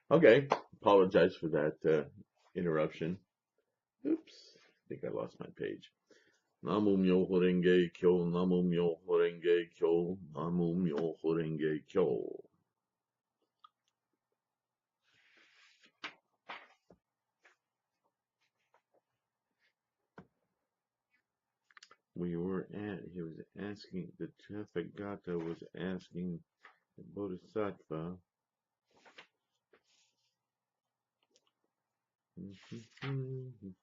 Okay, apologize for that interruption. Oops, I think I lost my page. Namu Myoho Renge Kyo, Namu Myoho Renge Kyo, Namu Myoho Renge Kyo. He was asking, the Tathagata was asking the Bodhisattva.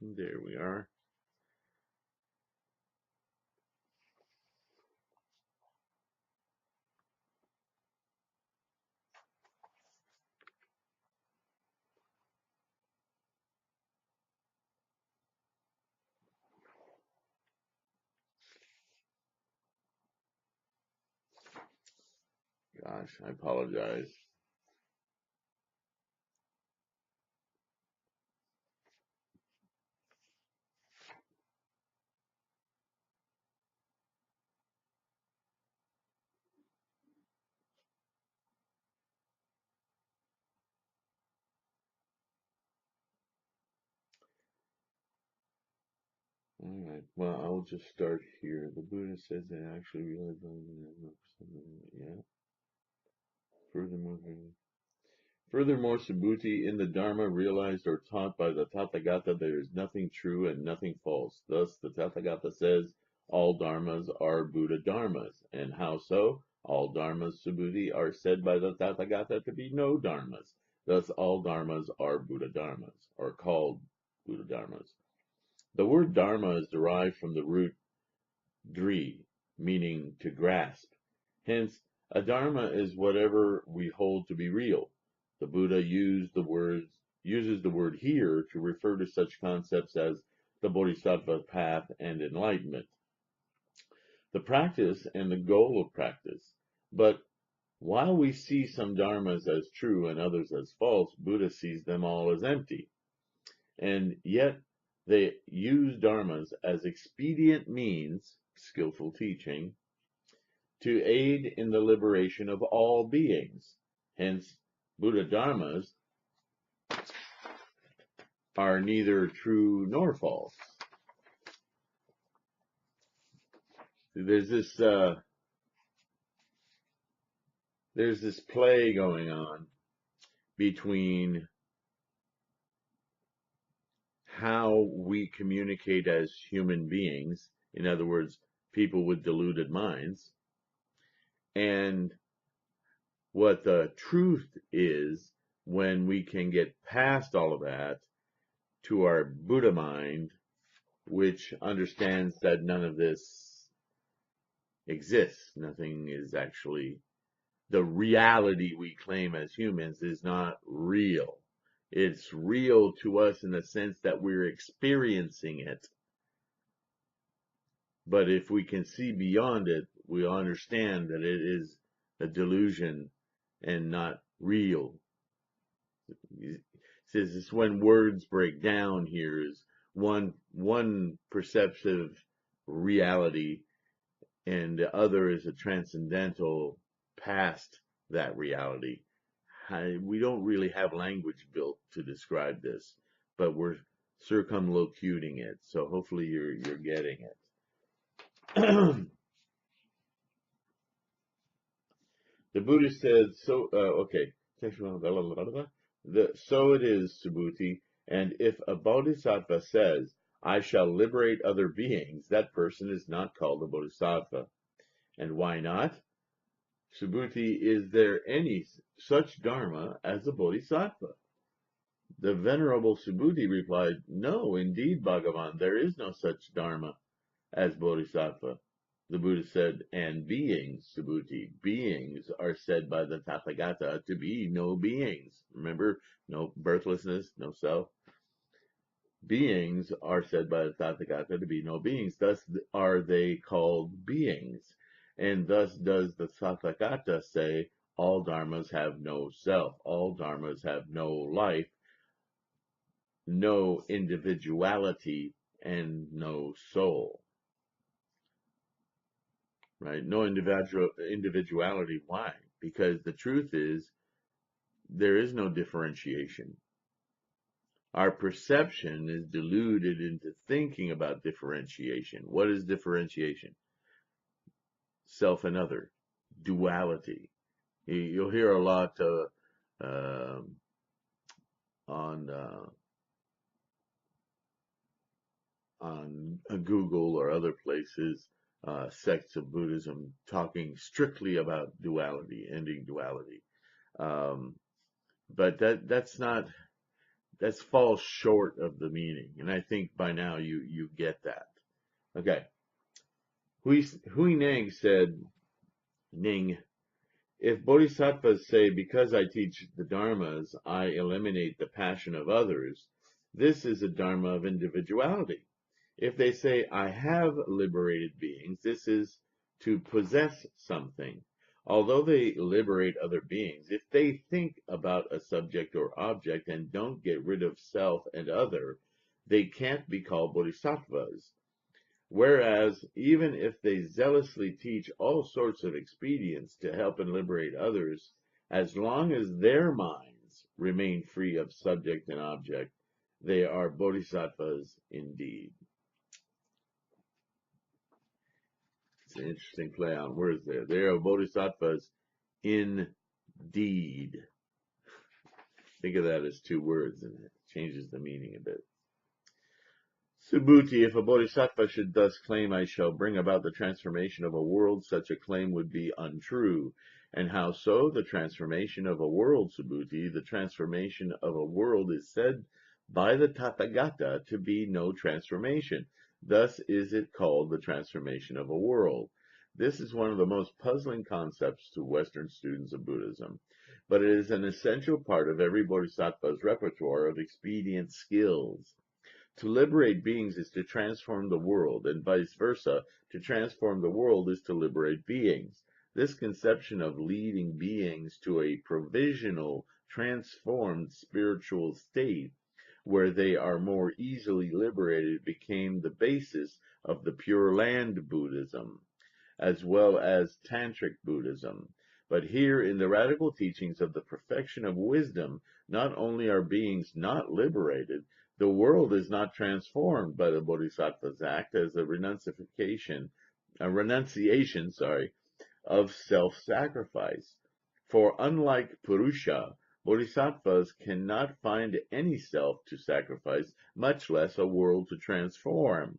There we are. Gosh, I apologize. All right. Well, I'll just start here. The Buddha says they actually realize, yeah. Furthermore, Subhuti in the Dharma realized or taught by the Tathagata there is nothing true and nothing false. Thus, the Tathagata says all Dharmas are Buddha Dharmas. And how so? All Dharmas, Subhuti, are said by the Tathagata to be no Dharmas. Thus, all Dharmas are Buddha Dharmas, or called Buddha Dharmas. The word Dharma is derived from the root dri, meaning to grasp. Hence, a dharma is whatever we hold to be real. The Buddha uses the word here to refer to such concepts as the Bodhisattva path and enlightenment, the practice and the goal of practice. But while we see some dharmas as true and others as false, Buddha sees them all as empty. And yet they use dharmas as expedient means, skillful teaching, to aid in the liberation of all beings. Hence, Buddha Dharmas are neither true nor false. There's this play going on between how we communicate as human beings, in other words, people with deluded minds, and what the truth is when we can get past all of that to our Buddha mind, which understands that none of this exists. Nothing is actually, the reality we claim as humans is not real. It's real to us in the sense that we're experiencing it. But if we can see beyond it, we understand that it is a delusion and not real. It says it's when words break down here is one perceptive reality, and the other is a transcendental past that reality. We don't really have language built to describe this, but we're circumlocuting it. So hopefully you're getting it. The Buddha said, so, okay. So it is, Subhuti, and if a bodhisattva says, I shall liberate other beings, that person is not called a bodhisattva. And why not? Subhuti, is there any such dharma as a bodhisattva? The venerable Subhuti replied, no, indeed, Bhagavan, there is no such dharma as bodhisattva. The Buddha said, and beings, Subhuti, beings are said by the Tathagata to be no beings. Remember, no birthlessness, no self. Beings are said by the Tathagata to be no beings. Thus are they called beings. And thus does the Tathagata say, all dharmas have no self. All dharmas have no life, no individuality, and no soul. Right? No individuality. Why? Because the truth is, there is no differentiation. Our perception is deluded into thinking about differentiation. What is differentiation? Self and other, duality. You'll hear a lot on Google or other places, sects of Buddhism talking strictly about duality, ending duality. But that falls short of the meaning, and I think by now you get that. Okay, Hui Neng said, Ning, if bodhisattvas say, because I teach the dharmas, I eliminate the passion of others, this is a dharma of individuality. If they say, I have liberated beings, this is to possess something. Although they liberate other beings, if they think about a subject or object and don't get rid of self and other, they can't be called bodhisattvas. Whereas, even if they zealously teach all sorts of expedients to help and liberate others, as long as their minds remain free of subject and object, they are bodhisattvas indeed. It's an interesting play on words there. They are bodhisattvas indeed. Think of that as two words, and it changes the meaning a bit. Subhuti, if a bodhisattva should thus claim, I shall bring about the transformation of a world, such a claim would be untrue. And how so? The transformation of a world, Subhuti, the transformation of a world is said by the Tathagata to be no transformation. Thus is it called the transformation of a world. This is one of the most puzzling concepts to Western students of Buddhism, but it is an essential part of every bodhisattva's repertoire of expedient skills. To liberate beings is to transform the world, and vice versa. To transform the world is to liberate beings. This conception of leading beings to a provisional, transformed spiritual state, where they are more easily liberated, became the basis of the Pure Land Buddhism, as well as Tantric Buddhism. But here, in the radical teachings of the perfection of wisdom, not only are beings not liberated, the world is not transformed by the Bodhisattva's act as a renunciation of self-sacrifice. For unlike Purusha, Bodhisattvas cannot find any self to sacrifice, much less a world to transform.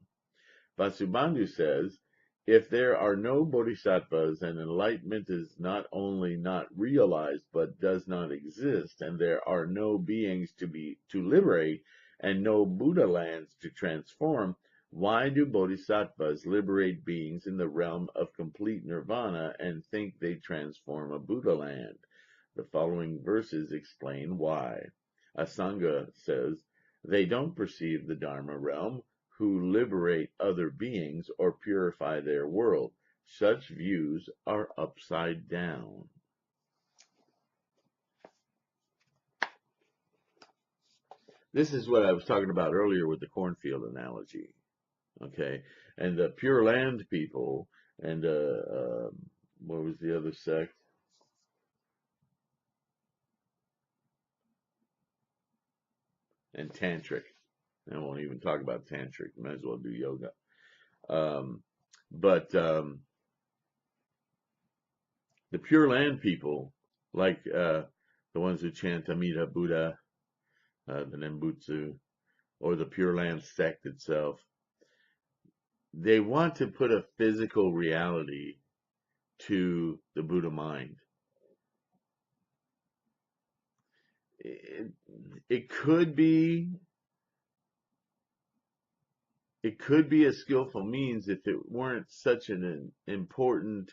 Vasubandhu says, if there are no bodhisattvas, and enlightenment is not only not realized, but does not exist, and there are no beings to liberate, and no Buddha lands to transform, why do bodhisattvas liberate beings in the realm of complete nirvana and think they transform a Buddha land? The following verses explain why. Asanga says, they don't perceive the Dharma realm, who liberate other beings or purify their world. Such views are upside down. This is what I was talking about earlier with the cornfield analogy. Okay, and the Pure Land people, and what was the other sect? And Tantric. I won't even talk about Tantric. Might as well do yoga. But the Pure Land people, like the ones who chant Amida Buddha, the Nembutsu, or the Pure Land sect itself, they want to put a physical reality to the Buddha mind. It could be a skillful means if it weren't such an important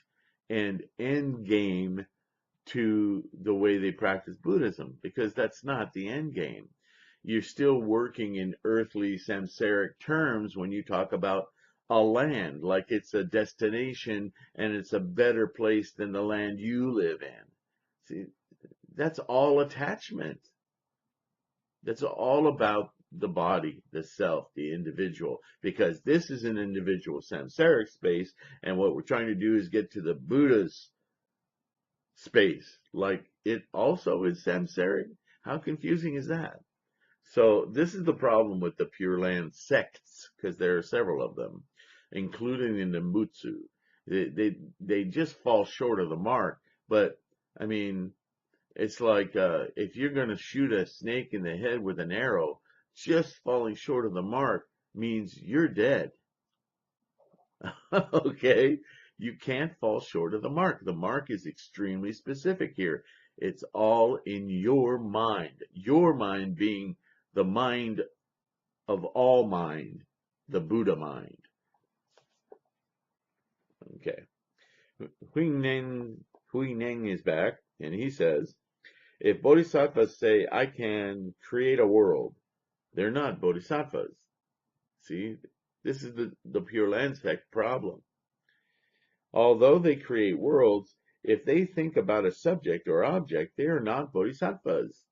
and end game to the way they practice Buddhism, because that's not the end game. You're still working in earthly samsaric terms when you talk about a land, like it's a destination and it's a better place than the land you live in. See, that's all attachment. That's all about the body, the self, the individual, because this is an individual samsaric space, and what we're trying to do is get to the Buddha's space, like it also is samsaric? How confusing is that? So this is the problem with the Pure Land sects, because there are several of them, including the Nimbutsu. They just fall short of the mark. But I mean, it's like if you're going to shoot a snake in the head with an arrow, just falling short of the mark means you're dead. Okay? You can't fall short of the mark. The mark is extremely specific here. It's all in your mind. Your mind being the mind of all mind, the Buddha mind. Okay. Huineng is back, and he says, if bodhisattvas say, I can create a world, they're not bodhisattvas. See, this is the Pure Land sect problem. Although they create worlds, if they think about a subject or object, they are not bodhisattvas.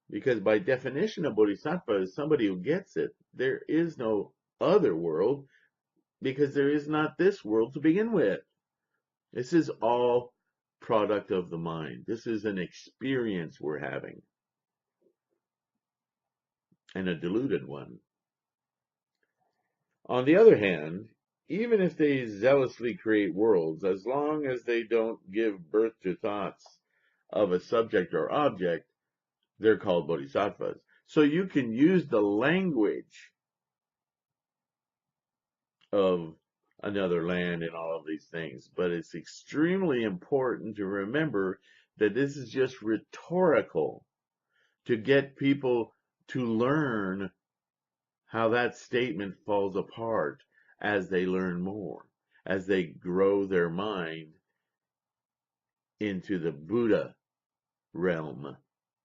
Because by definition, a bodhisattva is somebody who gets it. There is no other world because there is not this world to begin with. This is all product of the mind. This is an experience we're having, and a deluded one. On the other hand, even if they zealously create worlds, as long as they don't give birth to thoughts of a subject or object, they're called bodhisattvas. So you can use the language of another land and all of these things, but it's extremely important to remember that this is just rhetorical to get people to learn how that statement falls apart as they learn more, as they grow their mind into the Buddha realm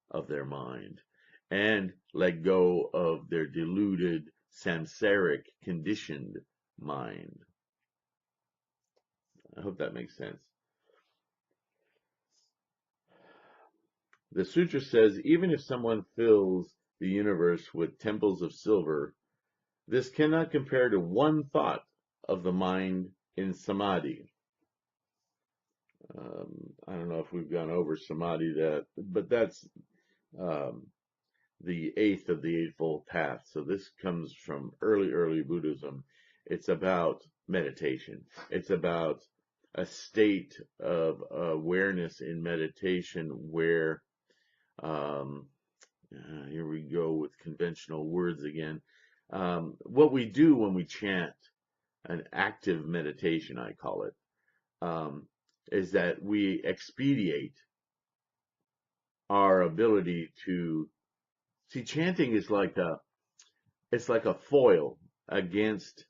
of their mind and let go of their deluded, samsaric, conditioned mind. I hope that makes sense. The sutra says, even if someone fills the universe with temples of silver, this cannot compare to one thought of the mind in samadhi. I don't know if we've gone over samadhi, but that's the eighth of the Eightfold Path. So this comes from early Buddhism. It's about meditation. It's about a state of awareness in meditation where, here we go with conventional words again. What we do when we chant, an active meditation, I call it, is that we expedite our ability to see. Chanting is like a foil against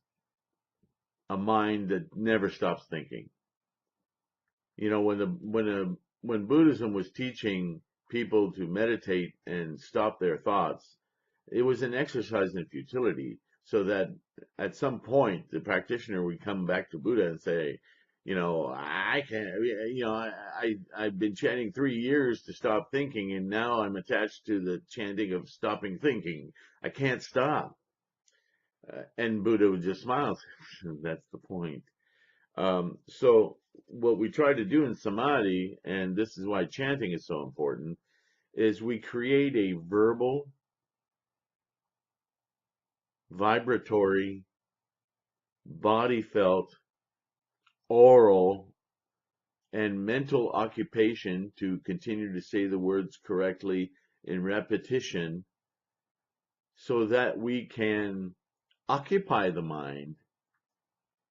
a mind that never stops thinking. You know, when Buddhism was teaching people to meditate and stop their thoughts, it was an exercise in futility, so that at some point the practitioner would come back to Buddha and say, you know, I can't, you know, I've been chanting 3 years to stop thinking, and now I'm attached to the chanting of stopping thinking. I can't stop. And Buddha would just smile. That's the point. So what we try to do in samadhi, and this is why chanting is so important, is we create a verbal, vibratory, body felt, oral, and mental occupation to continue to say the words correctly in repetition, so that we can occupy the mind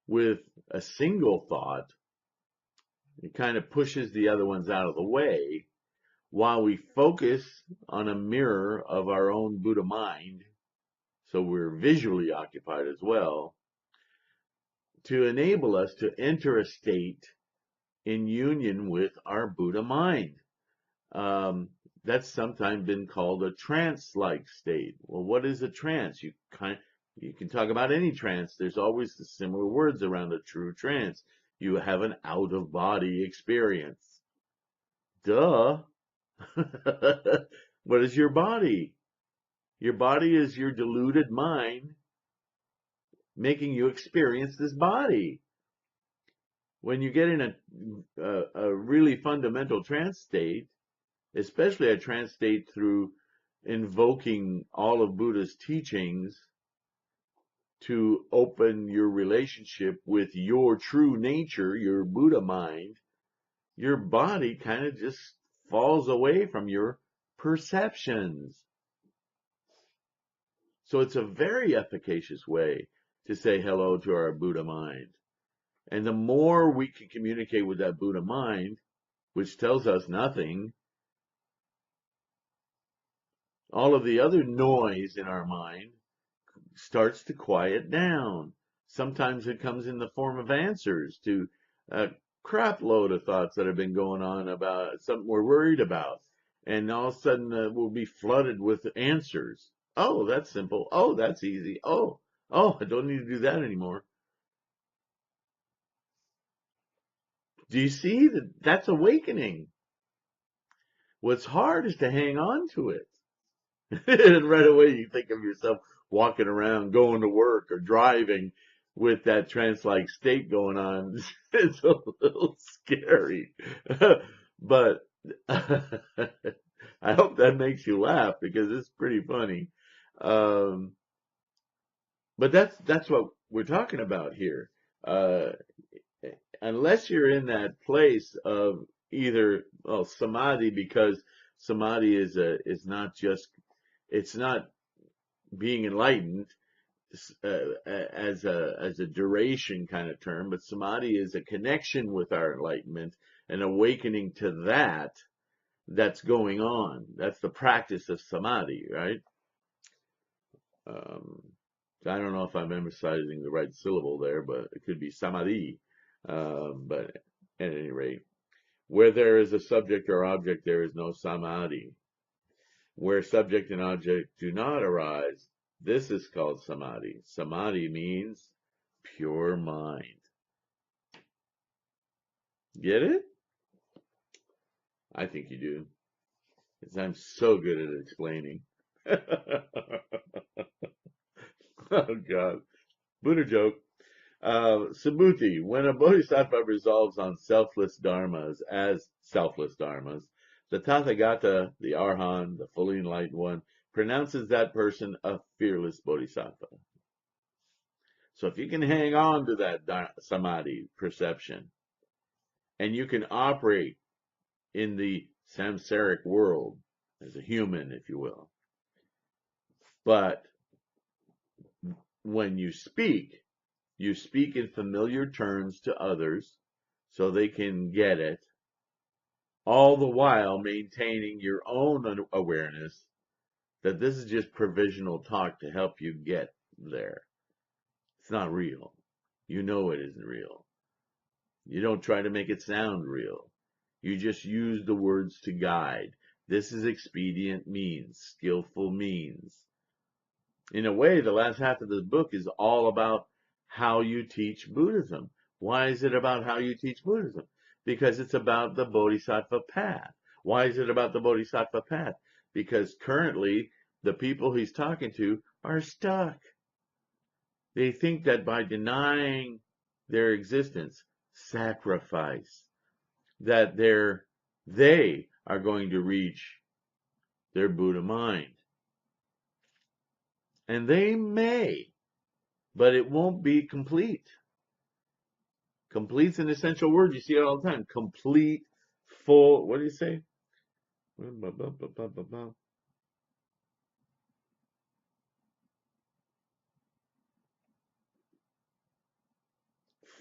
with a single thought. It kind of pushes the other ones out of the way while we focus on a mirror of our own Buddha mind, so we're visually occupied as well, to enable us to enter a state in union with our Buddha mind. That's sometimes been called a trance-like state. Well, what is a trance? You can talk about any trance. There's always the similar words around a true trance. You have an out-of-body experience. Duh. What is your body? Your body is your deluded mind making you experience this body. When you get in a really fundamental trance state, especially a trance state through invoking all of Buddha's teachings to open your relationship with your true nature, your Buddha mind, your body kind of just falls away from your perceptions. So it's a very efficacious way to say hello to our Buddha mind. And the more we can communicate with that Buddha mind, which tells us nothing, all of the other noise in our mind starts to quiet down. Sometimes it comes in the form of answers to a crap load of thoughts that have been going on about something we're worried about. And all of a sudden we'll be flooded with answers. Oh, that's simple. Oh, that's easy. Oh, I don't need to do that anymore. Do you see that that's awakening? What's hard is to hang on to it. And right away you think of yourself walking around, going to work or driving with that trance-like state going on. It's a little scary. But I hope that makes you laugh because it's pretty funny. Um, but that's what we're talking about here. Uh, Unless you're in that place of either samadhi, because samadhi is not just, it's not being enlightened as a duration kind of term, but samadhi is a connection with our enlightenment, an awakening to that's going on. That's the practice of samadhi, right? Um, I don't know if I'm emphasizing the right syllable there, but it could be samadhi. But at any rate, where there is a subject or object, there is no samadhi. Where subject and object do not arise, this is called samadhi. Samadhi means pure mind. Get it? I think you do, because I'm so good at explaining. Oh, God. Buddha joke. Subhuti, when a bodhisattva resolves on selfless dharmas as selfless dharmas, the Tathagata, the Arhan, the fully enlightened one, pronounces that person a fearless bodhisattva. So if you can hang on to that samadhi perception, and you can operate in the samsaric world as a human, if you will, but when you speak in familiar terms to others so they can get it, all the while maintaining your own awareness that this is just provisional talk to help you get there. It's not real. You know it isn't real. You don't try to make it sound real. You just use the words to guide. This is expedient means, skillful means. In a way, the last half of the book is all about how you teach Buddhism. Why is it about how you teach Buddhism? Because it's about the Bodhisattva path. Why is it about the Bodhisattva path? Because currently, the people he's talking to are stuck. They think that by denying their existence, sacrifice, that they are going to reach their Buddha mind. And they may, but it won't be complete. Complete's an essential word. You see it all the time. Complete, full, what do you say?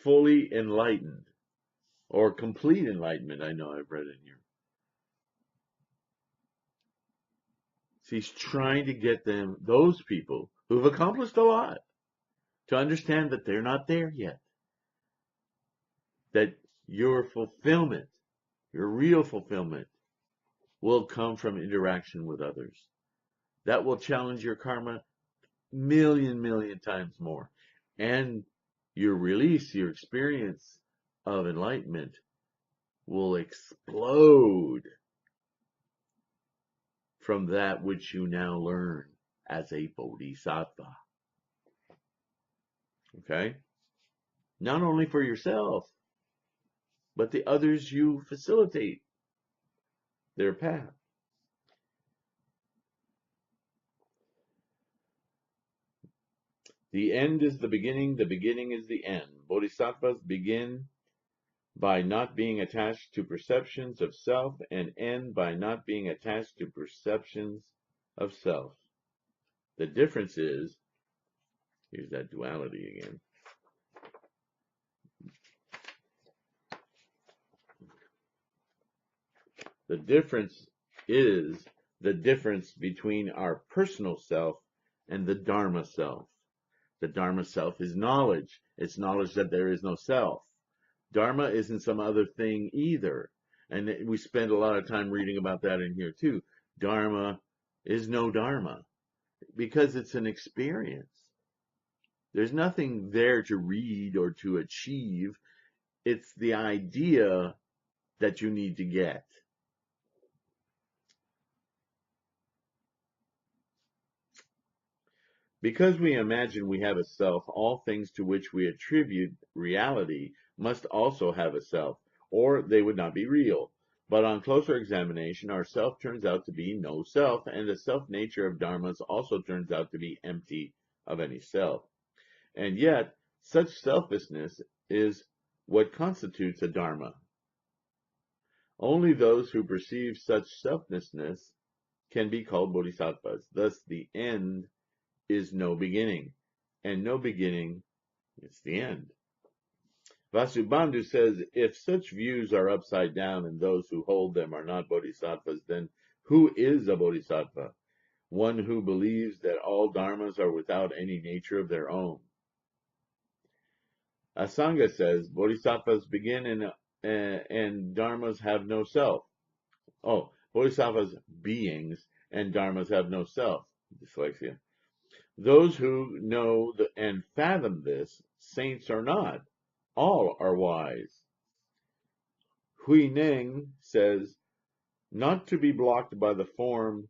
Fully enlightened, or complete enlightenment, I know I've read in here. So he's trying to get those people who've accomplished a lot, to understand that they're not there yet. That your fulfillment, your real fulfillment, will come from interaction with others. That will challenge your karma million times more. And your release, your experience of enlightenment will explode from that which you now learn as a bodhisattva. Okay? Not only for yourself, but the others you facilitate their path. The end is the beginning is the end. Bodhisattvas begin by not being attached to perceptions of self and end by not being attached to perceptions of self. The difference is, here's that duality again. The difference is the difference between our personal self and the Dharma self. The Dharma self is knowledge. It's knowledge that there is no self. Dharma isn't some other thing either. And we spend a lot of time reading about that in here too. Dharma is no Dharma because it's an experience. There's nothing there to read or to achieve. It's the idea that you need to get. Because we imagine we have a self, all things to which we attribute reality must also have a self, or they would not be real. But on closer examination, our self turns out to be no self, and the self-nature of dharmas also turns out to be empty of any self. And yet, such selflessness is what constitutes a dharma. Only those who perceive such selflessness can be called bodhisattvas. Thus, the end is no beginning, and no beginning is the end. Vasubandhu says, if such views are upside down and those who hold them are not bodhisattvas, then who is a bodhisattva? One who believes that all dharmas are without any nature of their own. Asanga says, bodhisattvas begin and dharmas have no self. Oh, bodhisattvas beings and dharmas have no self. Dyslexia. Those who know and fathom this, saints are not, all are wise. Hui Neng says, not to be blocked by the form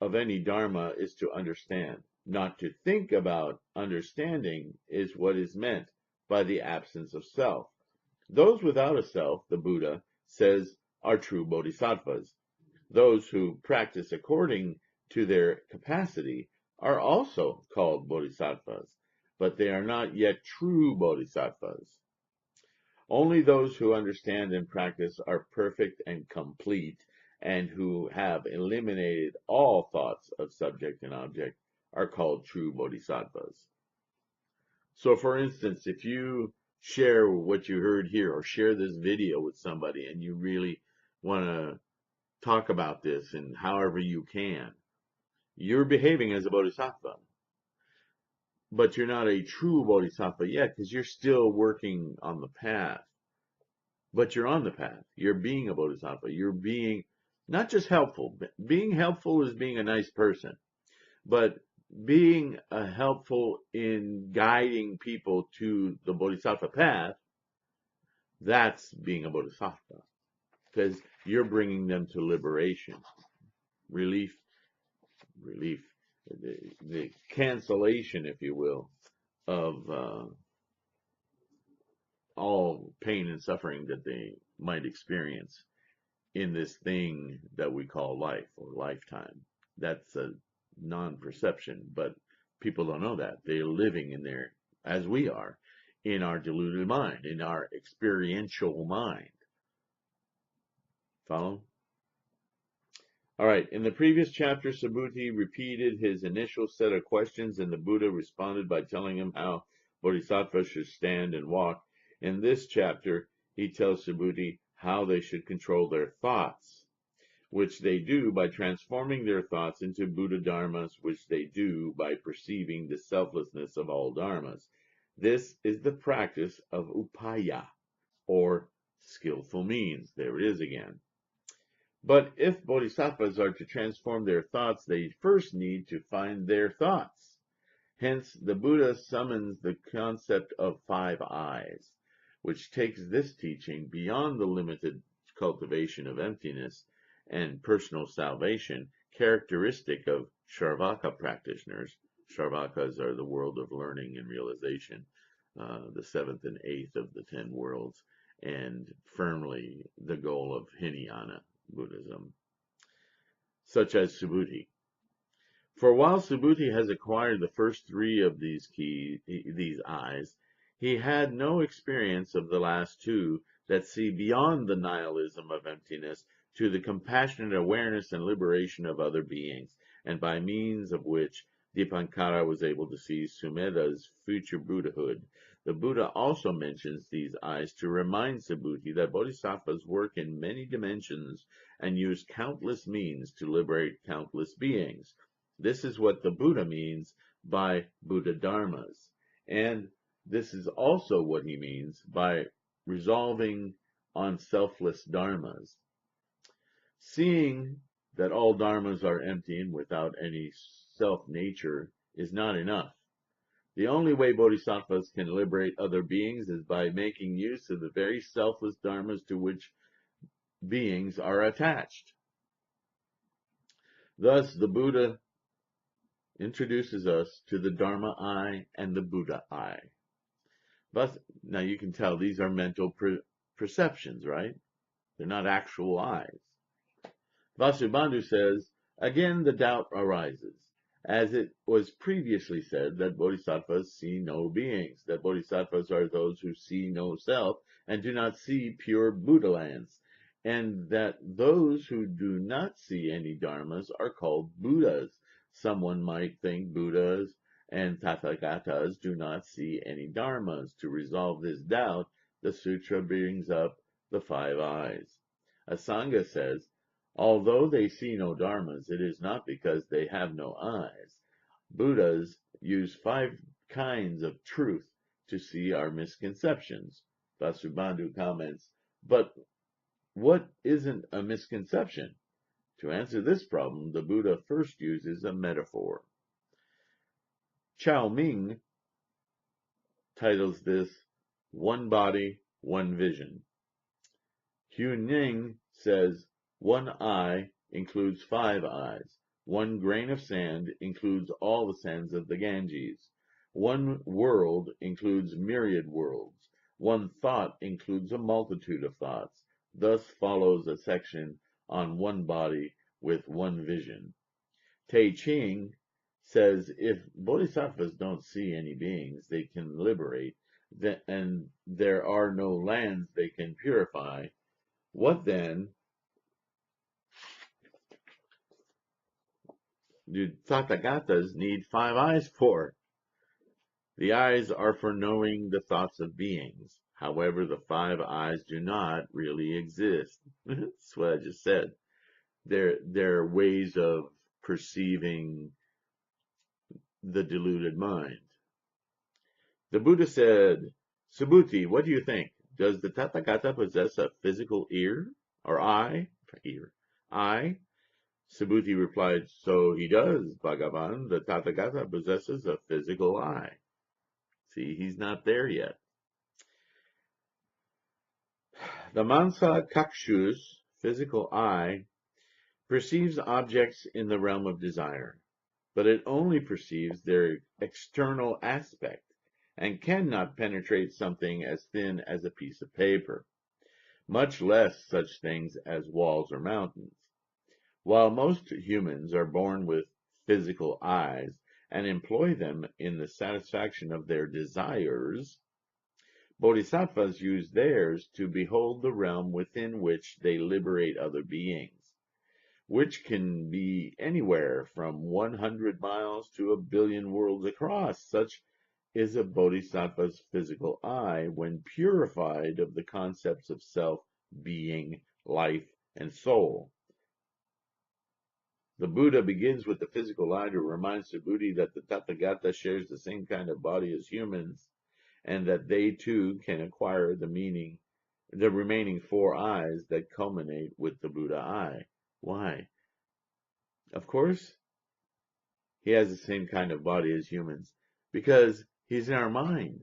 of any dharma is to understand. Not to think about understanding is what is meant by the absence of self. Those without a self, the Buddha says, are true bodhisattvas. Those who practice according to their capacity are also called bodhisattvas, but they are not yet true bodhisattvas. Only those who understand and practice are perfect and complete, and who have eliminated all thoughts of subject and object are called true bodhisattvas. So for instance, if you share what you heard here or share this video with somebody and you really want to talk about this and however you can, you're behaving as a bodhisattva. But you're not a true bodhisattva yet because you're still working on the path. But you're on the path. You're being a bodhisattva. You're being not just helpful. Being helpful is being a nice person. But being helpful in guiding people to the bodhisattva path, that's being a bodhisattva. Because you're bringing them to liberation, relief, the cancellation, if you will, of all pain and suffering that they might experience in this thing that we call life or lifetime. That's a non-perception, but people don't know that. They're living in there, as we are, in our deluded mind, in our experiential mind. Follow? All right, in the previous chapter, Subhuti repeated his initial set of questions, and the Buddha responded by telling him how bodhisattvas should stand and walk. In this chapter, he tells Subhuti how they should control their thoughts, which they do by transforming their thoughts into Buddha dharmas, which they do by perceiving the selflessness of all dharmas. This is the practice of upaya, or skillful means. There it is again. But if bodhisattvas are to transform their thoughts, they first need to find their thoughts. Hence, the Buddha summons the concept of 5 eyes, which takes this teaching beyond the limited cultivation of emptiness and personal salvation characteristic of Charvaka practitioners. Charvakas are the world of learning and realization, the 7th and 8th of the 10 worlds. and firmly the goal of Hinayana Buddhism, such as Subhuti. For while Subhuti has acquired the first three of these eyes, he had no experience of the last two that see beyond the nihilism of emptiness to the compassionate awareness and liberation of other beings, and by means of which Dipankara was able to see Sumeda's future Buddhahood. The Buddha also mentions these eyes to remind Subhuti that bodhisattvas work in many dimensions and use countless means to liberate countless beings. This is what the Buddha means by Buddha Dharmas. And this is also what he means by resolving on selfless dharmas. Seeing that all dharmas are empty and without any self-nature is not enough. The only way bodhisattvas can liberate other beings is by making use of the very selfless dharmas to which beings are attached. Thus, the Buddha introduces us to the Dharma eye and the Buddha eye. But now you can tell these are mental perceptions, right? They're not actual eyes. Vasubandhu says, again the doubt arises, as it was previously said that bodhisattvas see no beings, that bodhisattvas are those who see no self and do not see pure Buddha lands, and that those who do not see any dharmas are called Buddhas. Someone might think Buddhas and Tathagatas do not see any dharmas. To resolve this doubt, the sutra brings up the five eyes. Asanga says, although they see no dharmas, it is not because they have no eyes. Buddhas use five kinds of truth to see our misconceptions. Vasubandhu comments, but what isn't a misconception? To answer this problem, the Buddha first uses a metaphor. Chao Ming titles this One Body, One Vision. Hu Ning says one eye includes five eyes. One grain of sand includes all the sands of the Ganges. One world includes myriad worlds. One thought includes a multitude of thoughts. Thus follows a section on one body with one vision. Te Ching says if bodhisattvas don't see any beings they can liberate, and there are no lands they can purify, what then do Tathagatas need five eyes for? The eyes are for knowing the thoughts of beings. However, the five eyes do not really exist. That's what I just said. They're ways of perceiving the deluded mind. The Buddha said, Subhuti, what do you think? Does the Tathagata possess a physical ear or eye? Eye? Subhuti replied, so he does, Bhagavan. The Tathagata possesses a physical eye. See, he's not there yet. The Mansa Kakshus, physical eye, perceives objects in the realm of desire, but it only perceives their external aspect and cannot penetrate something as thin as a piece of paper, much less such things as walls or mountains. While most humans are born with physical eyes and employ them in the satisfaction of their desires, bodhisattvas use theirs to behold the realm within which they liberate other beings, which can be anywhere from 100 miles to a billion worlds across. Such is a bodhisattva's physical eye when purified of the concepts of self, being, life, and soul. The Buddha begins with the physical eye to remind Subhuti that the Tathagata shares the same kind of body as humans, and that they too can acquire the remaining four eyes that culminate with the Buddha eye. Why? Of course, he has the same kind of body as humans, because he's in our mind.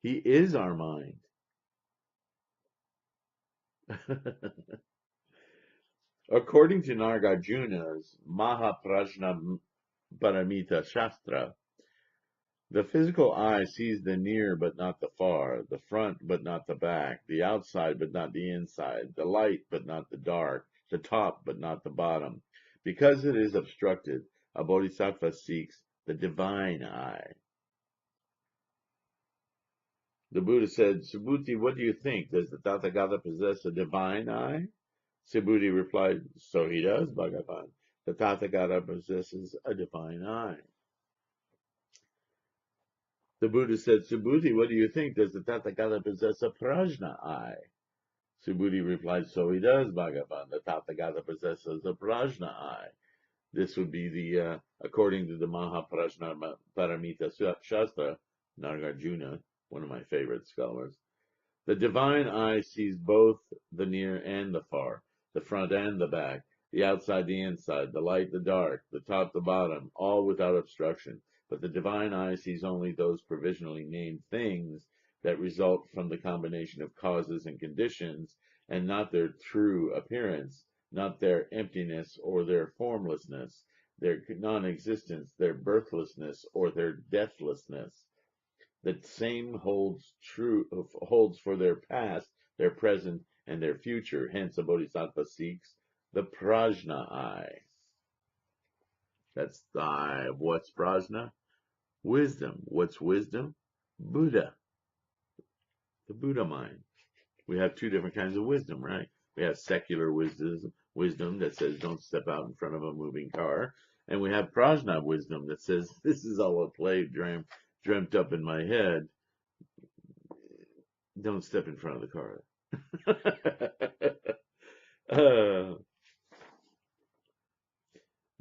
He is our mind. According to Nagarjuna's Mahaprajna Paramita Shastra, The physical eye sees the near but not the far, the front but not the back, the outside but not the inside, the light but not the dark, the top but not the bottom. Because it is obstructed, a bodhisattva seeks the divine eye. The Buddha said, Subhuti, what do you think? Does the Tathagata possess a divine eye? Subhuti replied, so he does, Bhagavan. The Tathagata possesses a divine eye. The Buddha said, Subhuti, what do you think? Does the Tathagata possess a prajna eye? Subhuti replied, so he does, Bhagavan. The Tathagata possesses a prajna eye. This would be the, according to the Mahaprajna Paramita Shastra, Nagarjuna, one of my favorite scholars. The divine eye sees both the near and the far, the front and the back, the outside, the inside, the light, the dark, the top, the bottom, all without obstruction. But the divine eye sees only those provisionally named things that result from the combination of causes and conditions, and not their true appearance, not their emptiness or their formlessness, their non-existence, their birthlessness or their deathlessness. The same holds for their past, their present, and their future. Hence, a bodhisattva seeks the prajna eye. That's the eye of what's prajna? Wisdom. What's wisdom? Buddha. The Buddha mind. We have two different kinds of wisdom, right? We have secular wisdom that says don't step out in front of a moving car. And we have prajna wisdom that says this is all a play dreamt up in my head. Don't step in front of the car.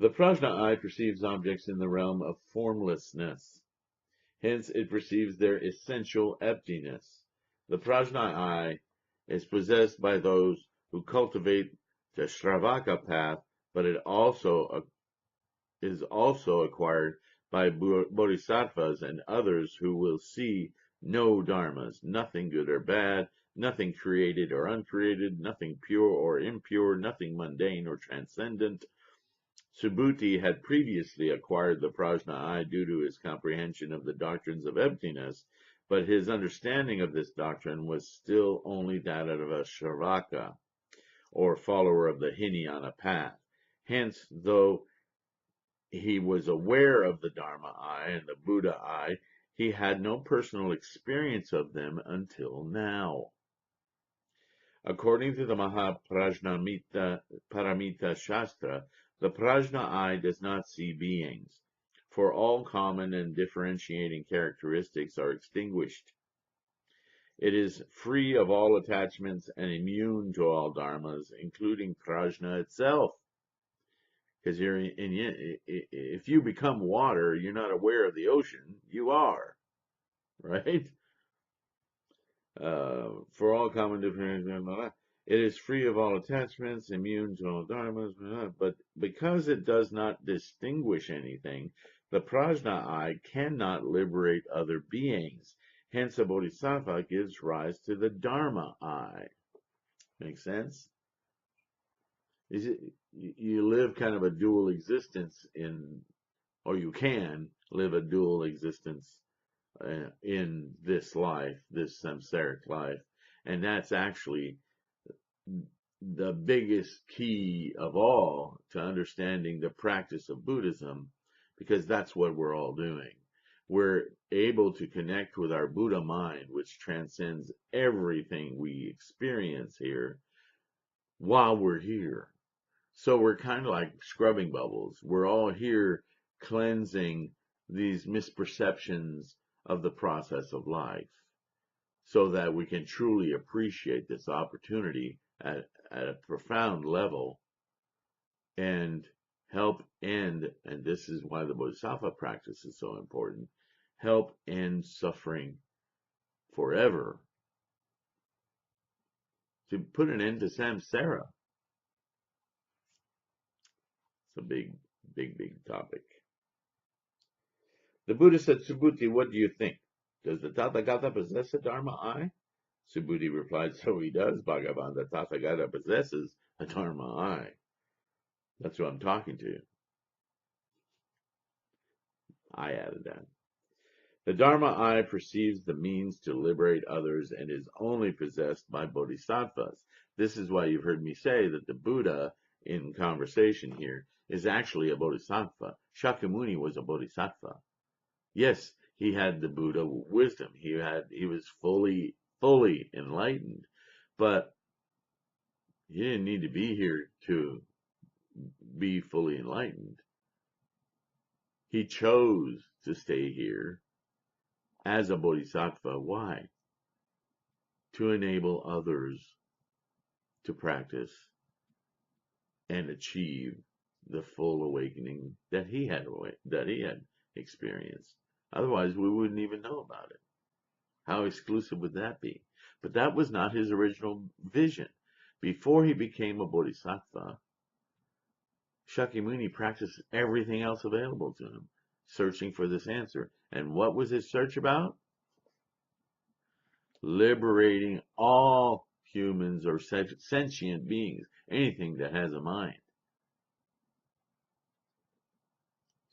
The prajna eye perceives objects in the realm of formlessness. Hence, it perceives their essential emptiness. The prajna eye is possessed by those who cultivate the Shravaka path, but it is also acquired by bodhisattvas and others who will see no dharmas, nothing good or bad, nothing created or uncreated, nothing pure or impure, nothing mundane or transcendent. Subhuti had previously acquired the prajna eye due to his comprehension of the doctrines of emptiness, but his understanding of this doctrine was still only that of a Shravaka, or follower of the Hinayana path. Hence, though he was aware of the Dharma eye and the Buddha eye, he had no personal experience of them until now. According to the Mahaprajna Paramita Shastra, the prajna eye does not see beings, for all common and differentiating characteristics are extinguished. It is free of all attachments and immune to all dharmas, including prajna itself. Because if you become water, you're not aware of the ocean. You are, right? For all common different, it is free of all attachments, immune to all dharmas, but because it does not distinguish anything, the prajna eye cannot liberate other beings. Hence, a bodhisattva gives rise to the dharma eye. Make sense? You live kind of a dual existence or you can live a dual existence in this life, this samsaric life. And that's actually the biggest key of all to understanding the practice of Buddhism, because that's what we're all doing. We're able to connect with our Buddha mind, which transcends everything we experience here while we're here. So we're kind of like scrubbing bubbles. We're all here cleansing these misperceptions of the process of life so that we can truly appreciate this opportunity at a profound level and help end, and this is why the Bodhisattva practice is so important, help end suffering forever, to put an end to samsara. It's a big, big, big topic. The Buddha said, Subhuti, what do you think? Does the Tathagata possess a Dharma eye? Subhuti replied, so he does, Bhagavan. The Tathagata possesses a Dharma eye. That's who I'm talking to. I added that. The Dharma eye perceives the means to liberate others and is only possessed by bodhisattvas. This is why you've heard me say that the Buddha in conversation here is actually a bodhisattva. Shakyamuni was a bodhisattva. Yes, he had the Buddha wisdom. He was fully enlightened, but he didn't need to be here to be fully enlightened. He chose to stay here as a bodhisattva. Why? To enable others to practice and achieve the full awakening that he had experienced. Otherwise, we wouldn't even know about it. How exclusive would that be? But that was not his original vision. Before he became a bodhisattva, Shakyamuni practiced everything else available to him, searching for this answer. And what was his search about? Liberating all humans or sentient beings, anything that has a mind.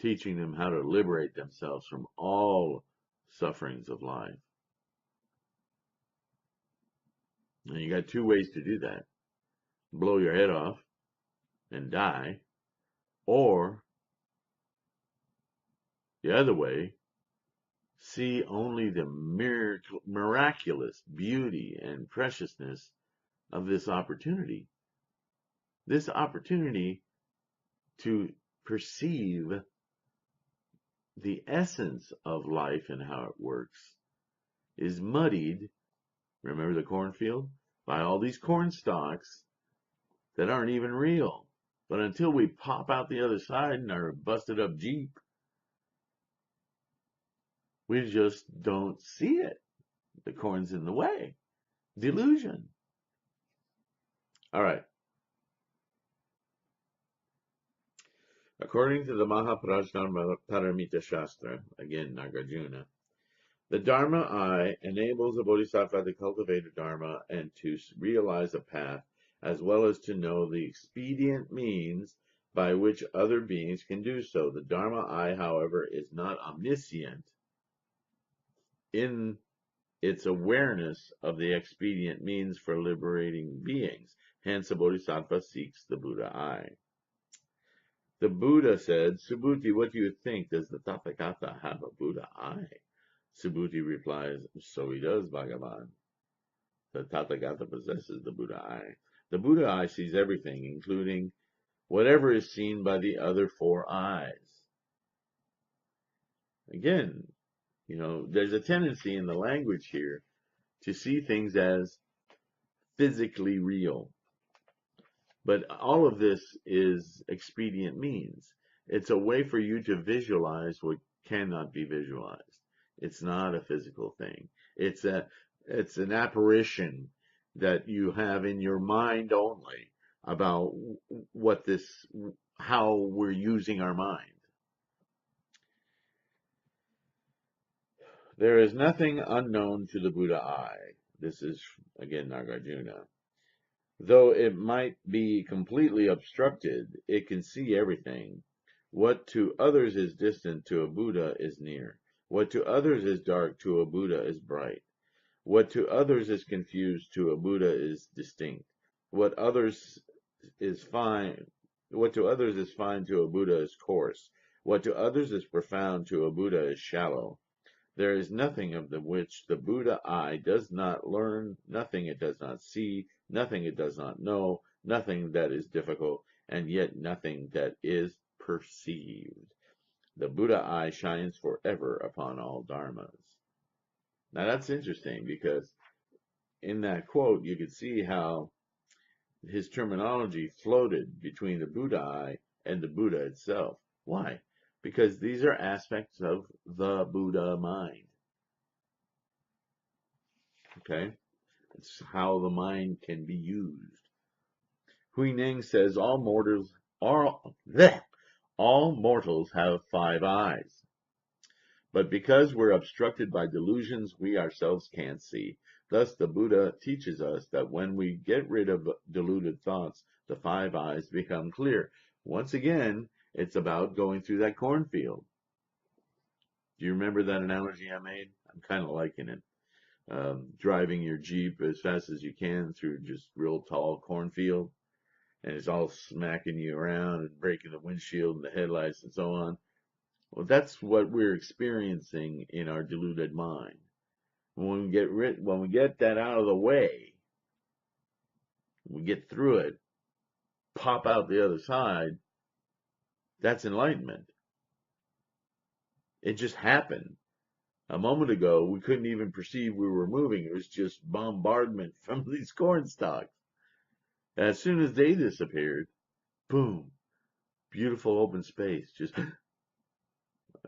Teaching them how to liberate themselves from all sufferings of life. And you got two ways to do that. Blow your head off and die, or the other way, see only the miraculous beauty and preciousness of this opportunity. This opportunity to perceive the essence of life and how it works is muddied, remember the cornfield, by all these corn stalks that aren't even real. But until we pop out the other side in our busted up Jeep, we just don't see it. The corn's in the way. Delusion. All right. According to the Mahaprajnaparamita Shastra, again Nagarjuna, the Dharma eye enables a bodhisattva to cultivate a Dharma and to realize a path, as well as to know the expedient means by which other beings can do so. The Dharma eye, however, is not omniscient in its awareness of the expedient means for liberating beings. Hence, a bodhisattva seeks the Buddha eye. The Buddha said, Subhuti, what do you think? Does the Tathagata have a Buddha eye? Subhuti replies, so he does, Bhagavan. The Tathagata possesses the Buddha eye. The Buddha eye sees everything, including whatever is seen by the other four eyes. Again, there's a tendency in the language here to see things as physically real. But all of this is expedient means. It's a way for you to visualize what cannot be visualized. It's not a physical thing. It's an apparition that you have in your mind only about how we're using our mind. There is nothing unknown to the Buddha eye. This is, again, Nagarjuna. Though it might be completely obstructed, it can see everything. What to others is distant to a Buddha is near. What to others is dark to a Buddha is bright. What to others is confused to a Buddha is distinct. What to others is fine to a Buddha is coarse. What to others is profound to a Buddha is shallow. There is nothing of which the Buddha eye does not learn, nothing it does not see, nothing it does not know, nothing that is difficult, and yet nothing that is perceived. The Buddha eye shines forever upon all dharmas. Now that's interesting, because in that quote you could see how his terminology floated between the Buddha eye and the Buddha itself. Why? Because these are aspects of the Buddha mind. Okay? It's how the mind can be used. Huineng says all mortals have 5 eyes. But because we're obstructed by delusions we ourselves can't see. Thus the Buddha teaches us that when we get rid of deluded thoughts, the 5 eyes become clear. Once again, it's about going through that cornfield. Do you remember that analogy I made? I'm kind of liking it. Driving your Jeep as fast as you can through just real tall cornfield, and it's all smacking you around and breaking the windshield and the headlights and so on. Well, that's what we're experiencing in our deluded mind. When we get that out of the way, we get through it, pop out the other side, that's enlightenment. It just happened. A moment ago, we couldn't even perceive we were moving. It was just bombardment from these corn stalks. And as soon as they disappeared, boom, beautiful open space. Just,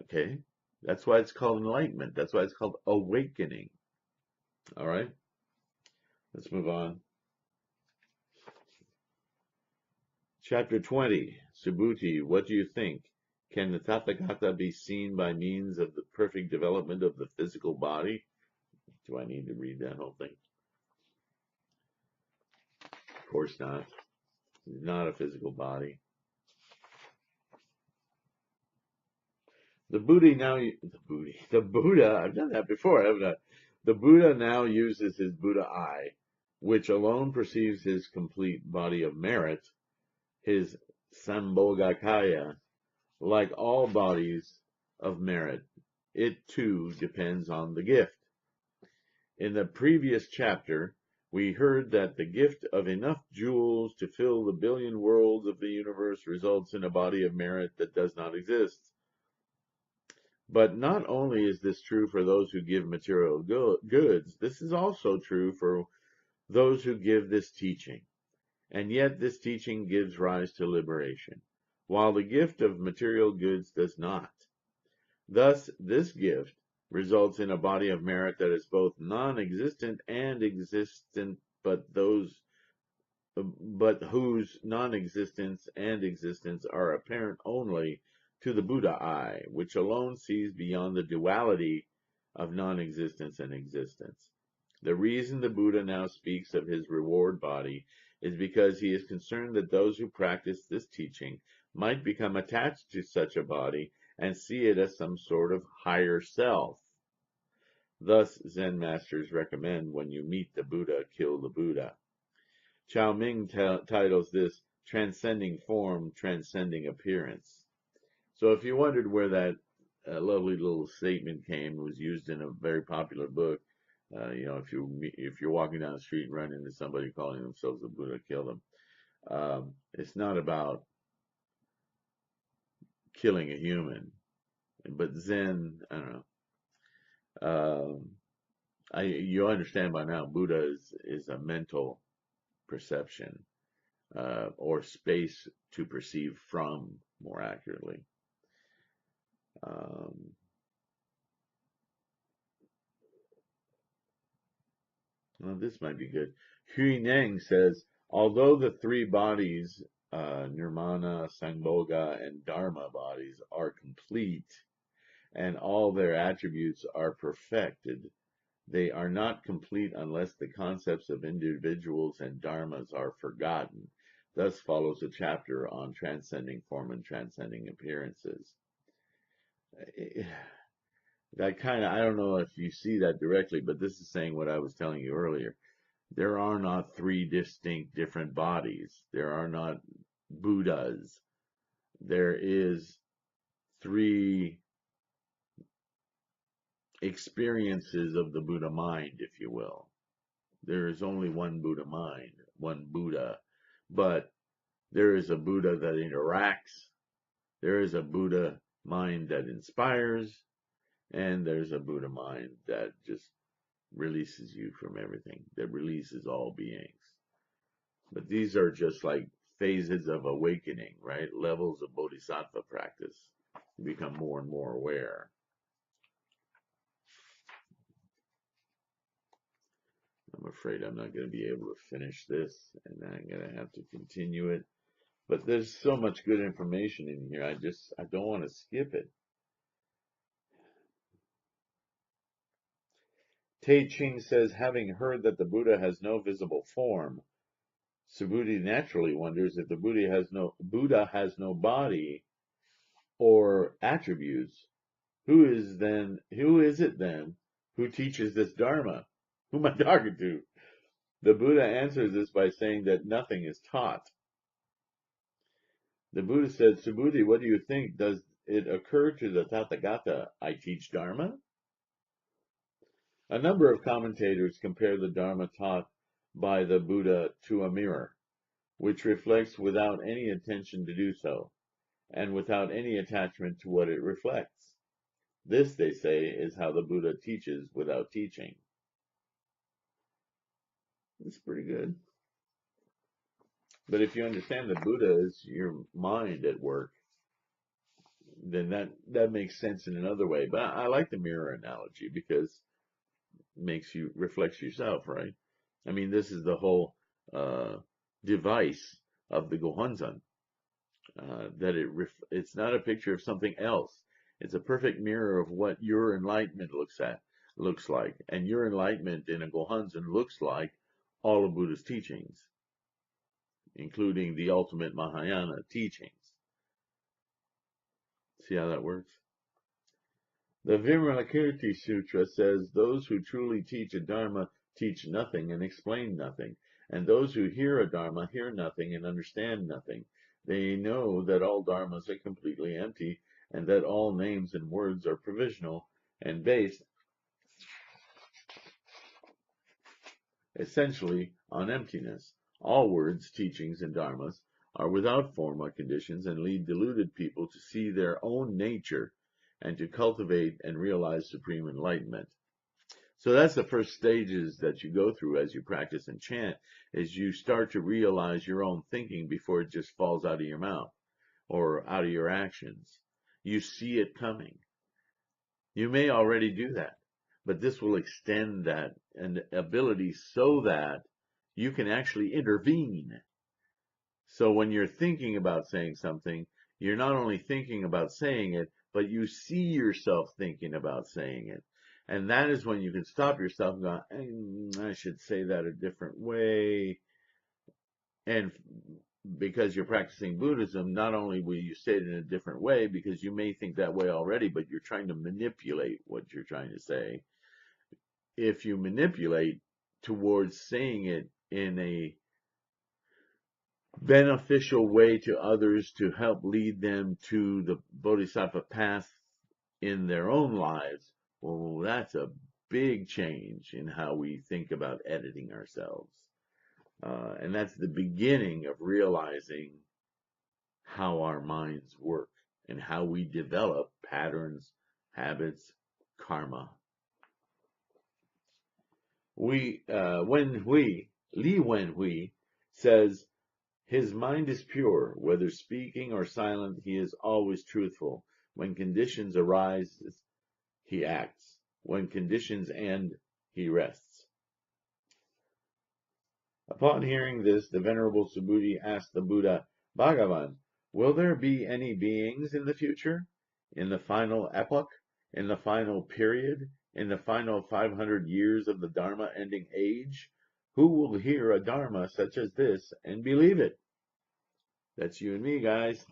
okay. That's why it's called enlightenment. That's why it's called awakening. All right. Let's move on. Chapter 20, Subhuti, what do you think? Can the Tathagata be seen by means of the perfect development of the physical body? Do I need to read that whole thing? Of course not. He's not a physical body. The Buddha, I've done that before, haven't I? The Buddha now uses his Buddha eye, which alone perceives his complete body of merit, his Sambhogakaya. Like all bodies of merit, it too depends on the gift. In the previous chapter, we heard that the gift of enough jewels to fill the billion worlds of the universe results in a body of merit that does not exist. But not only is this true for those who give material goods, this is also true for those who give this teaching. And yet this teaching gives rise to liberation, while the gift of material goods does not. Thus, this gift results in a body of merit that is both non-existent and existent, but whose non-existence and existence are apparent only to the Buddha eye, which alone sees beyond the duality of non-existence and existence. The reason the Buddha now speaks of his reward body is because he is concerned that those who practice this teaching might become attached to such a body and see it as some sort of higher self. Thus, Zen masters recommend when you meet the Buddha, kill the Buddha. Chao Ming titles this Transcending Form, Transcending Appearance. So if you wondered where that lovely little statement came, it was used in a very popular book. If you're walking down the street and run into somebody calling themselves the Buddha, kill them. It's not about killing a human, but Zen, I don't know. You understand by now, Buddha is a mental perception, or space to perceive from, more accurately. Well, this might be good. Hui Neng says, although the three bodies, Nirmana, Sambhoga, and Dharma bodies, are complete, and all their attributes are perfected, they are not complete unless the concepts of individuals and dharmas are forgotten. Thus follows a chapter on transcending form and transcending appearances. I don't know if you see that directly, but this is saying what I was telling you earlier. There are not three distinct different bodies. There are not Buddhas. There is three experiences of the Buddha mind, if you will. There is only one Buddha mind, one Buddha, but there is a Buddha that interacts, there is a Buddha mind that inspires, and there's a Buddha mind that just releases you from everything, that releases all beings. But these are just like phases of awakening, right? Levels of bodhisattva practice. You become more and more aware. I'm afraid I'm not going to be able to finish this, and I'm going to have to continue it. But there's so much good information in here. I don't want to skip it. Tei Ching says, having heard that the Buddha has no visible form, Subhuti naturally wonders if the Buddha has no body or attributes, Who is it then who teaches this Dharma? Who am I talking to? The Buddha answers this by saying that nothing is taught. The Buddha said, Subhuti, what do you think? Does it occur to the Tathagata, I teach Dharma? A number of commentators compare the Dharma taught by the Buddha to a mirror, which reflects without any intention to do so, and without any attachment to what it reflects. This, they say, is how the Buddha teaches without teaching. It's pretty good. But if you understand that Buddha is your mind at work, then that makes sense in another way. But I like the mirror analogy because it reflects yourself, right? I mean, this is the whole device of the Gohonzon, that it's not a picture of something else. It's a perfect mirror of what your enlightenment looks like. And your enlightenment in a Gohonzon looks like all of Buddha's teachings, including the ultimate Mahayana teachings. See how that works? The Vimalakirti Sutra says, those who truly teach a Dharma teach nothing and explain nothing, and those who hear a Dharma hear nothing and understand nothing. They know that all Dharmas are completely empty, and that all names and words are provisional and based essentially on emptiness. All words, teachings, and dharmas are without form or conditions and lead deluded people to see their own nature and to cultivate and realize supreme enlightenment. So that's the first stages that you go through as you practice and chant, is you start to realize your own thinking before it just falls out of your mouth or out of your actions. You see it coming. You may already do that, but this will extend that and ability so that you can actually intervene. So when you're thinking about saying something, you're not only thinking about saying it, but you see yourself thinking about saying it. And that is when you can stop yourself and go, I should say that a different way. And because you're practicing Buddhism, not only will you say it in a different way, because you may think that way already, but you're trying to manipulate what you're trying to say. If you manipulate towards saying it in a beneficial way to others to help lead them to the Bodhisattva path in their own lives, well, that's a big change in how we think about editing ourselves. And that's the beginning of realizing how our minds work and how we develop patterns, habits, karma. Li Wenhui says, his mind is pure. Whether speaking or silent, he is always truthful. When conditions arise, he acts. When conditions end, he rests. Upon hearing this, the Venerable Subhuti asked the Buddha, Bhagavan, will there be any beings in the future? In the final epoch? In the final period? In the final 500 years of the Dharma ending age? Who will hear a Dharma such as this and believe it? That's you and me, guys.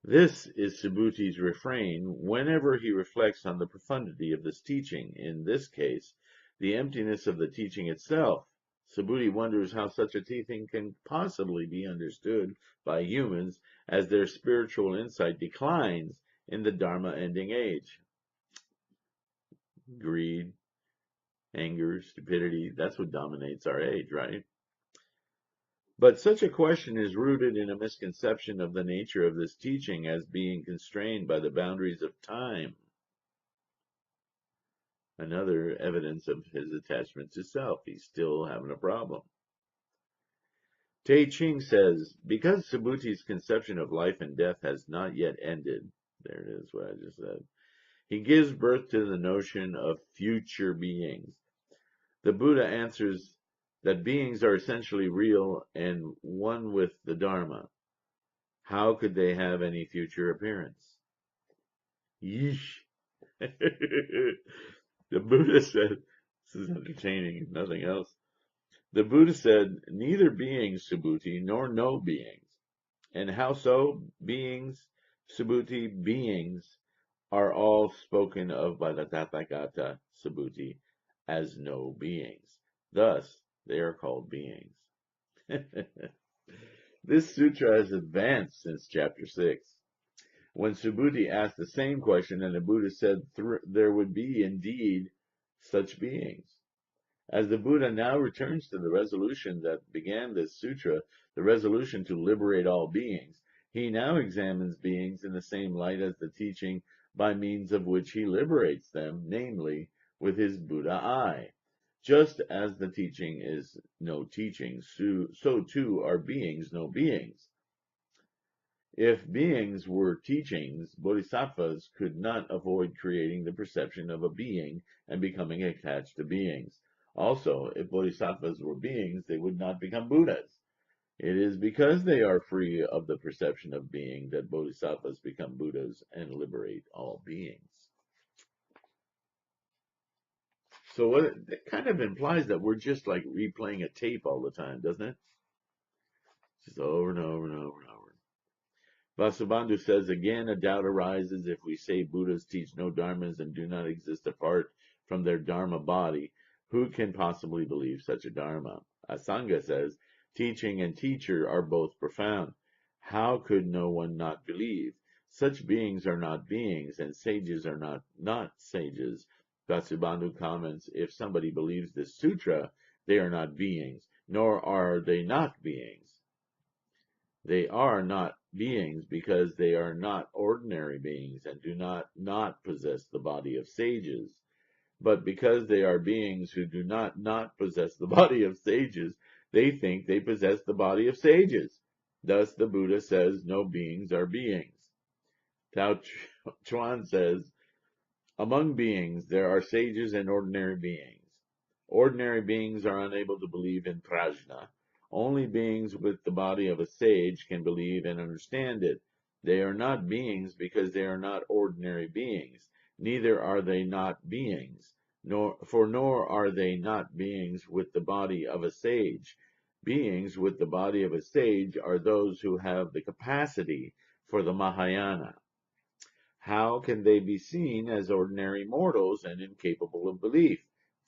This is Subhuti's refrain whenever he reflects on the profundity of this teaching. In this case, the emptiness of the teaching itself. Subhuti wonders how such a teaching can possibly be understood by humans as their spiritual insight declines in the Dharma ending age. Greed, anger, stupidity, that's what dominates our age, right? But such a question is rooted in a misconception of the nature of this teaching as being constrained by the boundaries of time. Another evidence of his attachment to self. He's still having a problem. Te Ching says, because Subhuti's conception of life and death has not yet ended, there it is, what I just said, he gives birth to the notion of future beings. The Buddha answers that beings are essentially real and one with the Dharma. How could they have any future appearance? Yeesh. The Buddha said, this is entertaining, if nothing else. The Buddha said, neither beings, Subhuti, nor no beings. And how so? Beings, Subhuti beings are all spoken of by the Tathagata Subhuti as no beings. Thus, they are called beings. This sutra has advanced since chapter 6. When Subhuti asked the same question, and the Buddha said there would be indeed such beings. As the Buddha now returns to the resolution that began this sutra, the resolution to liberate all beings, he now examines beings in the same light as the teaching by means of which he liberates them, namely, with his Buddha eye. Just as the teaching is no teaching, so too are beings no beings. If beings were teachings, bodhisattvas could not avoid creating the perception of a being and becoming attached to beings. Also, if bodhisattvas were beings, they would not become Buddhas. It is because they are free of the perception of being that bodhisattvas become Buddhas and liberate all beings. So it kind of implies that we're just like replaying a tape all the time, doesn't it? Just over and over and over and over. Vasubandhu says, again, a doubt arises if we say Buddhas teach no dharmas and do not exist apart from their dharma body. Who can possibly believe such a dharma? Asanga says, teaching and teacher are both profound. How could no one not believe? Such beings are not beings, and sages are not sages. Vasubandhu comments, if somebody believes this sutra, they are not beings, nor are they not beings. They are not beings because they are not ordinary beings and do not possess the body of sages. But because they are beings who do not possess the body of sages, they think they possess the body of sages. Thus the Buddha says no beings are beings. Tao Chuan says, among beings there are sages and ordinary beings. Ordinary beings are unable to believe in prajna. Only beings with the body of a sage can believe and understand it. They are not beings because they are not ordinary beings. Neither are they not beings, nor are they not beings with the body of a sage. Beings with the body of a sage are those who have the capacity for the Mahayana. How can they be seen as ordinary mortals and incapable of belief?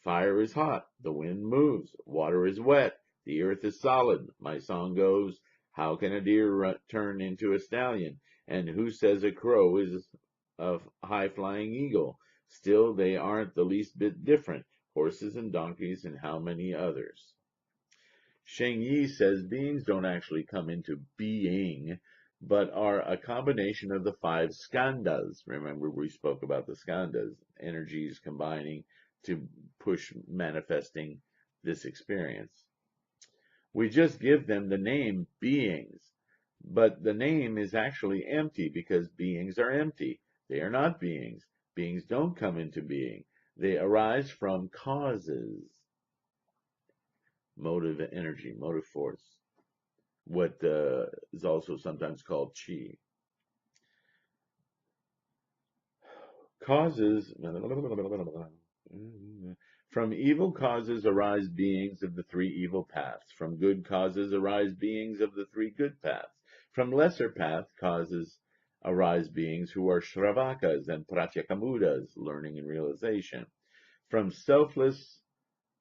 Fire is hot, the wind moves, water is wet, the earth is solid. My song goes, how can a deer turn into a stallion? And who says a crow is a high-flying eagle? Still, they aren't the least bit different, horses and donkeys and how many others. Sheng Yi says beings don't actually come into being, but are a combination of the 5 skandhas. Remember, we spoke about the skandhas, energies combining to push manifesting this experience. We just give them the name beings, but the name is actually empty because beings are empty. They are not beings. Beings don't come into being. They arise from causes. Motive energy, motive force, what is also sometimes called chi. Causes, from evil causes arise beings of the 3 evil paths. From good causes arise beings of the 3 good paths. From lesser path causes arise beings who are Shravakas and Pratyakamudas, learning and realization. From selfless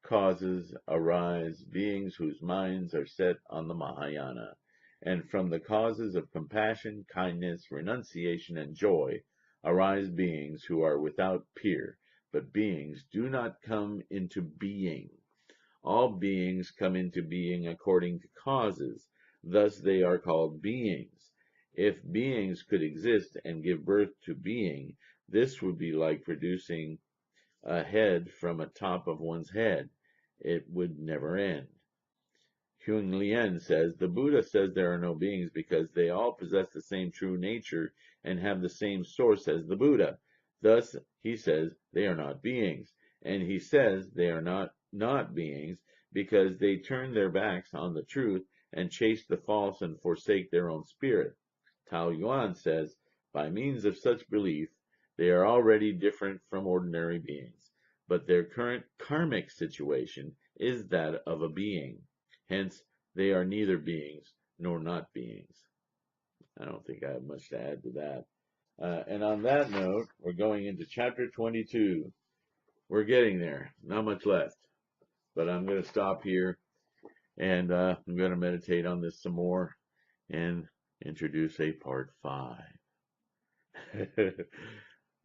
causes arise beings whose minds are set on the Mahayana, and from the causes of compassion, kindness, renunciation, and joy arise beings who are without peer, but beings do not come into being. All beings come into being according to causes, thus they are called beings. If beings could exist and give birth to being, this would be like producing a head from a top of one's head. It would never end. Hyun Lien says, the Buddha says there are no beings because they all possess the same true nature and have the same source as the Buddha. Thus, he says, they are not beings. And he says they are not beings because they turn their backs on the truth and chase the false and forsake their own spirit. Tao Yuan says, by means of such belief, they are already different from ordinary beings, but their current karmic situation is that of a being. Hence, they are neither beings nor not beings. I don't think I have much to add to that. And on that note, we're going into chapter 22. We're getting there. Not much left. But I'm going to stop here, and I'm going to meditate on this some more and introduce a part 5.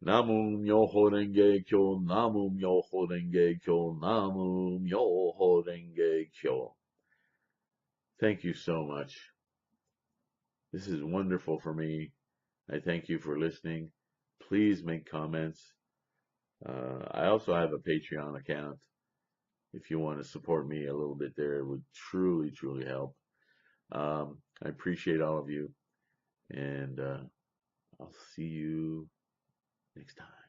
Namum Myoho Renge Kyo, Namum Myoho Renge Kyo, Namum Myoho Renge Kyo. Thank you so much. This is wonderful for me. I thank you for listening. Please make comments. I also have a Patreon account. If you want to support me a little bit there, it would truly, truly help. I appreciate all of you, and I'll see you next time.